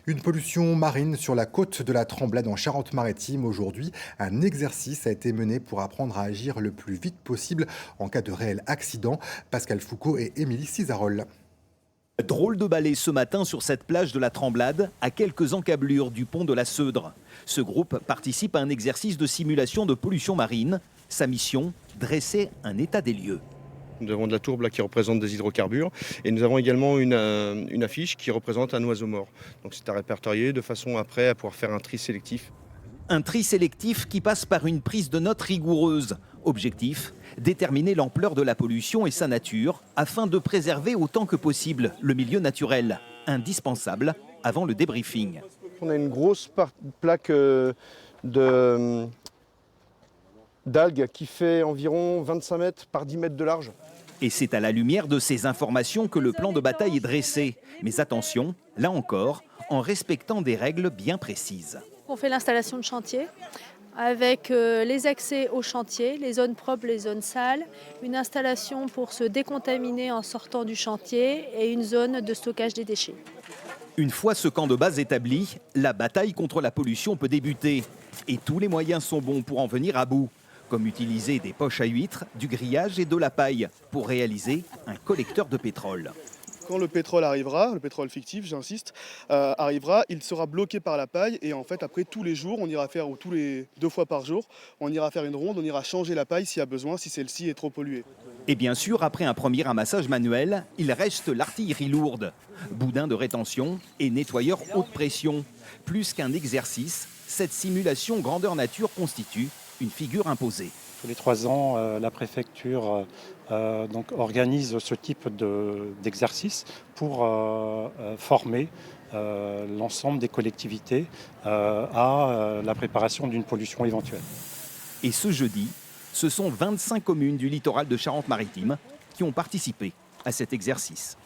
Une pollution marine sur la côte de la Tremblade en Charente-Maritime. Aujourd'hui, un exercice a été mené pour apprendre à agir le plus vite possible en cas de réel accident. Pascal Foucault et Émilie Cizarol. Drôle de balai ce matin sur cette plage de la Tremblade, à quelques encablures du pont de la Seudre. Ce groupe participe à un exercice de simulation de pollution marine. Sa mission, dresser un état des lieux. Nous avons de la tourbe là, qui représente des hydrocarbures et nous avons également une affiche qui représente un oiseau mort. Donc c'est à répertorier de façon après à pouvoir faire un tri sélectif. Un tri sélectif qui passe par une prise de notes rigoureuse. Objectif, déterminer l'ampleur de la pollution et sa nature afin de préserver autant que possible le milieu naturel, indispensable avant le débriefing. On a une grosse plaque d'algues qui fait environ 25 mètres par 10 mètres de large. Et c'est à la lumière de ces informations que le plan de bataille est dressé. Mais attention, là encore, en respectant des règles bien précises. On fait l'installation de chantier avec les accès au chantier, les zones propres, les zones sales, une installation pour se décontaminer en sortant du chantier et une zone de stockage des déchets. Une fois ce camp de base établi, la bataille contre la pollution peut débuter. Et tous les moyens sont bons pour en venir à bout, comme utiliser des poches à huîtres, du grillage et de la paille pour réaliser un collecteur de pétrole. Quand le pétrole arrivera, le pétrole fictif, j'insiste, arrivera, il sera bloqué par la paille et en fait après tous les jours, on ira faire, ou tous les 2 fois par jour, on ira faire une ronde, on ira changer la paille s'il y a besoin, si celle-ci est trop polluée. Et bien sûr, après un premier ramassage manuel, il reste l'artillerie lourde. Boudin de rétention et nettoyeur haute pression. Plus qu'un exercice, cette simulation grandeur nature constitue une figure imposée. Tous les 3 ans, la préfecture organise ce type d'exercice pour former l'ensemble des collectivités à la préparation d'une pollution éventuelle. Et ce jeudi, ce sont 25 communes du littoral de Charente-Maritime qui ont participé à cet exercice.